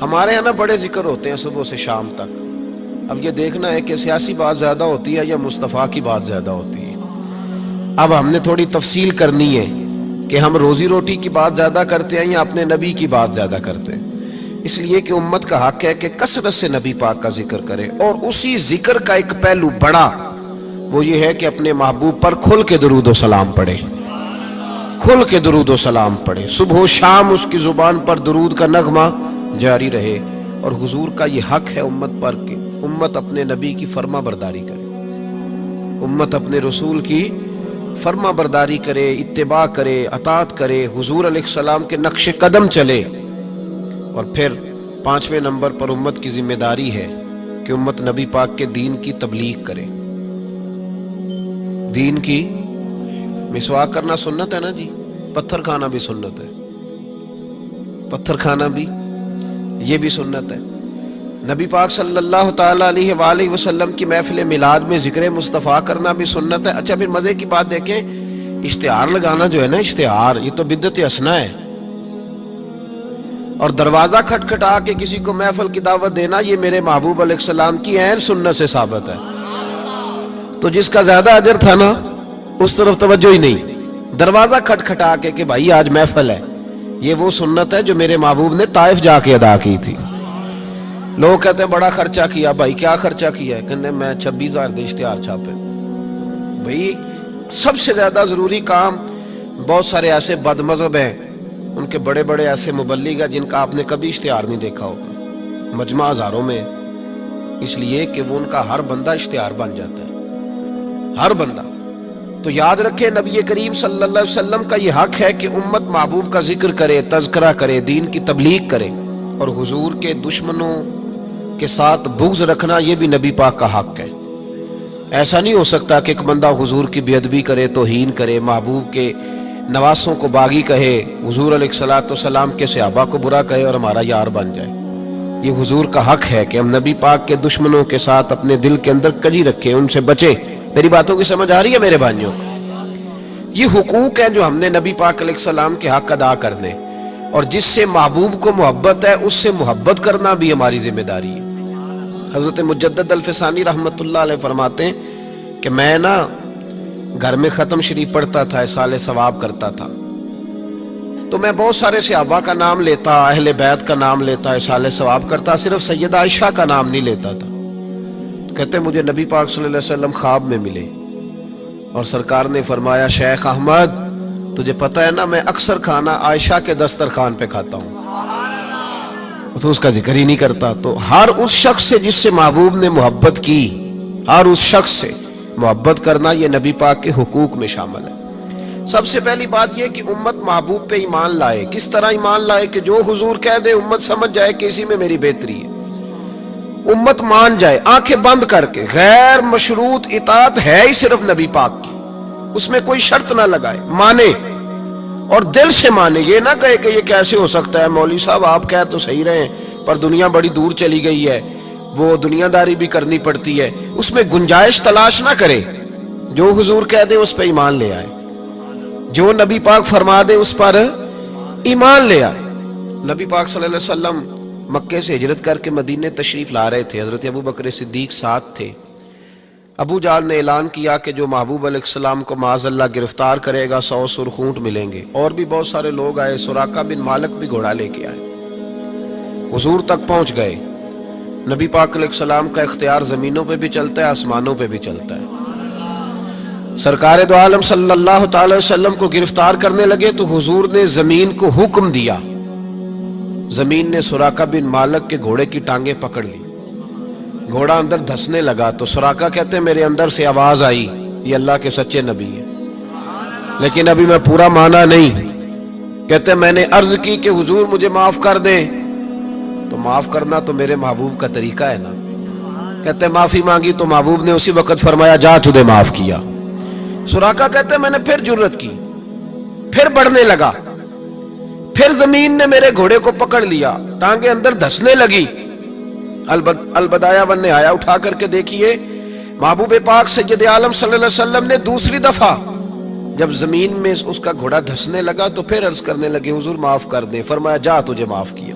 ہمارے یہاں نا بڑے ذکر ہوتے ہیں صبح سے شام تک. اب یہ دیکھنا ہے کہ سیاسی بات زیادہ ہوتی ہے یا مصطفیٰ کی بات زیادہ ہوتی ہے. اب ہم نے تھوڑی تفصیل کرنی ہے کہ ہم روزی روٹی کی بات زیادہ کرتے ہیں یا اپنے نبی کی بات زیادہ کرتے ہیں. اس لیے کہ امت کا حق ہے کہ کثرت سے نبی پاک کا ذکر کرے، اور اسی ذکر کا ایک پہلو بڑا وہ یہ ہے کہ اپنے محبوب پر کھل کے درود و سلام پڑھے، کھل کے درود و سلام پڑھے. صبح و شام اس کی زبان پر درود کا نغمہ جاری رہے. اور حضور کا یہ حق ہے امت پر کہ امت اپنے نبی کی فرما برداری کرے، امت اپنے رسول کی فرما برداری کرے، اتباع کرے، اطاعت کرے، حضور علیہ السلام کے نقش قدم چلے. اور پھر 5ویں نمبر پر امت کی ذمہ داری ہے کہ امت نبی پاک کے دین کی تبلیغ کرے. دین کی مسواک کرنا سنت ہے نا جی، پتھر کھانا بھی سنت ہے، پتھر کھانا بھی یہ بھی سنت ہے. نبی پاک صلی اللہ تعالیٰ علیہ وآلہ وسلم کی محفل میلاد میں ذکر مصطفیٰ کرنا بھی سنت ہے. اچھا پھر مزے کی بات دیکھیں، اشتہار لگانا جو ہے نا، اشتہار یہ تو بدعت حسنہ ہے. اور دروازہ کھٹکھٹا کے کسی کو محفل کی دعوت دینا، یہ میرے محبوب علیہ السلام کی عین سنت سے ثابت ہے. تو جس کا زیادہ اجر تھا نا اس طرف توجہ ہی نہیں. دروازہ کھٹکھٹا کے کہ بھائی آج محفل ہے، یہ وہ سنت ہے جو میرے محبوب نے طائف جا کے ادا کی تھی. لوگ کہتے ہیں بڑا خرچہ کیا. بھائی کیا خرچہ کیا ہے؟ کہتے ہیں میں 26,000 دے اشتہار چھاپے. بھائی سب سے زیادہ ضروری کام، بہت سارے ایسے بد مذہب ہیں، ان کے بڑے بڑے ایسے مبلغ ہیں جن کا آپ نے کبھی اشتہار نہیں دیکھا ہوگا، مجمع ہزاروں میں، اس لیے کہ وہ ان کا ہر بندہ اشتہار بن جاتا ہے، ہر بندہ. تو یاد رکھیں نبی کریم صلی اللہ علیہ وسلم کا یہ حق ہے کہ امت محبوب کا ذکر کرے، تذکرہ کرے، دین کی تبلیغ کرے. اور حضور کے دشمنوں کے ساتھ بغض رکھنا یہ بھی نبی پاک کا حق ہے. ایسا نہیں ہو سکتا کہ ایک بندہ حضور کی بے ادبی کرے، توہین کرے، محبوب کے نواسوں کو باغی کہے، حضور علیہ الصلوۃ والسلام کے صحابہ کو برا کہے اور ہمارا یار بن جائے. یہ حضور کا حق ہے کہ ہم نبی پاک کے دشمنوں کے ساتھ اپنے دل کے اندر کجی رکھیں، ان سے بچیں. میری باتوں کی سمجھ آ رہی ہے میرے بھائیوں؟ یہ حقوق ہیں جو ہم نے نبی پاک علیہ السلام کے حق ادا کرنے، اور جس سے محبوب کو محبت ہے اس سے محبت کرنا بھی ہماری ذمہ داری ہے. حضرت مجدد الفسانی رحمت اللہ علیہ فرماتے ہیں کہ میں نا گھر میں ختم شریف پڑھتا تھا، اصالہ ثواب کرتا تھا، تو میں بہت سارے صحابہ کا نام لیتا، اہل بیت کا نام لیتا، اصالہ ثواب کرتا، صرف سیدہ عائشہ کا نام نہیں لیتا تھا. تو کہتے مجھے نبی پاک صلی اللہ علیہ وسلم خواب میں ملے اور سرکار نے فرمایا شیخ احمد تجھے پتہ ہے نا میں اکثر کھانا عائشہ کے دسترخوان پہ کھاتا ہوں، تو اس کا ذکر ہی نہیں کرتا. تو ہر اس شخص سے جس سے محبوب نے محبت کی، ہر اس شخص سے محبت کرنا یہ نبی پاک کے حقوق میں شامل ہے. سب سے پہلی بات یہ کہ امت محبوب پہ ایمان لائے. کس طرح ایمان لائے؟ کہ جو حضور کہہ دے امت سمجھ جائے کہ اسی میں میری بہتری ہے، امت مان جائے آنکھیں بند کر کے. غیر مشروط اطاعت ہے ہی صرف نبی پاک کی، اس میں کوئی شرط نہ لگائے، مانے اور دل سے مانے. یہ نہ کہے کہ یہ کیسے ہو سکتا ہے مولوی صاحب آپ کہہ تو صحیح رہے پر دنیا بڑی دور چلی گئی ہے، وہ دنیا داری بھی کرنی پڑتی ہے. اس میں گنجائش تلاش نہ کرے. جو حضور کہہ دے اس پہ ایمان لے آئے، جو نبی پاک فرما دے اس پر ایمان لے آئے. نبی پاک صلی اللہ علیہ وسلم مکے سے ہجرت کر کے مدینے تشریف لا رہے تھے. حضرت ابو بکر صدیق ساتھ تھے. ابو جہل نے اعلان کیا کہ جو محبوب علیہ السلام کو معاذ اللہ گرفتار کرے گا 100 سرخ اونٹ ملیں گے. اور بھی بہت سارے لوگ آئے، سراقہ بن مالک بھی گھوڑا لے کے آئے. حضور تک پہنچ گئے. نبی پاک علیہ السلام کا اختیار زمینوں پہ بھی چلتا ہے، آسمانوں پہ بھی چلتا ہے. سرکار دو عالم صلی اللہ تعالی وسلم کو گرفتار کرنے لگے تو حضور نے زمین کو حکم دیا. زمین نے سراقہ بن مالک کے گھوڑے کی ٹانگیں پکڑ لی. گھوڑا اندر دھسنے لگا تو سراقہ کہتے ہیں میرے اندر سے آواز آئی یہ اللہ کے سچے نبی ہے، لیکن ابھی میں پورا مانا نہیں. کہتے ہیں میں نے عرض کی کہ حضور مجھے معاف کر دیں، تو معاف کرنا تو میرے محبوب کا طریقہ ہے نا. کہتے ہیں معافی مانگی تو محبوب نے اسی وقت فرمایا جا تجھے معاف کیا. سراقہ کہتے ہیں میں نے پھر جرت کی، پھر بڑھنے لگا، پھر زمین نے میرے گھوڑے کو پکڑ لیا، ٹانگیں اندر دھسنے لگی. البدایہ ون نے آیا اٹھا کر کے دیکھیے محبوب پاک سید عالم صلی اللہ علیہ وسلم نے دوسری دفعہ جب زمین میں اس کا گھوڑا دھسنے لگا تو پھر عرض کرنے لگے حضور معاف کر دیں. فرمایا جا تجھے معاف کیا.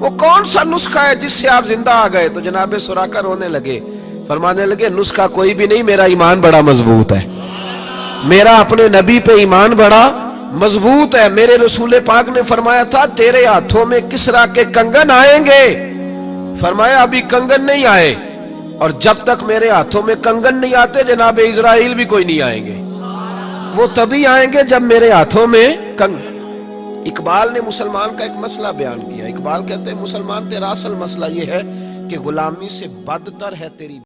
وہ کون سا نسخہ ہے جس سے آپ زندہ آ گئے؟ تو جناب سراقہ رونے لگے، فرمانے لگے نسخہ کوئی بھی نہیں، میرا ایمان بڑا مضبوط ہے، میرا اپنے نبی پہ ایمان بڑا مضبوط ہے۔ میرے رسول پاک نے فرمایا تھا تیرے ہاتھوں میں کسرا کے کنگن آئیں گے، فرمایا ابھی کنگن نہیں آئے، اور جب تک میرے ہاتھوں میں کنگن نہیں آتے جناب اسرائیل بھی کوئی نہیں آئیں گے، وہ تبھی آئیں گے جب میرے ہاتھوں میں اقبال نے مسلمان کا ایک مسئلہ بیان کیا۔ اقبال کہتے ہیں مسلمان تیرا اصل مسئلہ یہ ہے کہ غلامی سے بدتر ہے تیری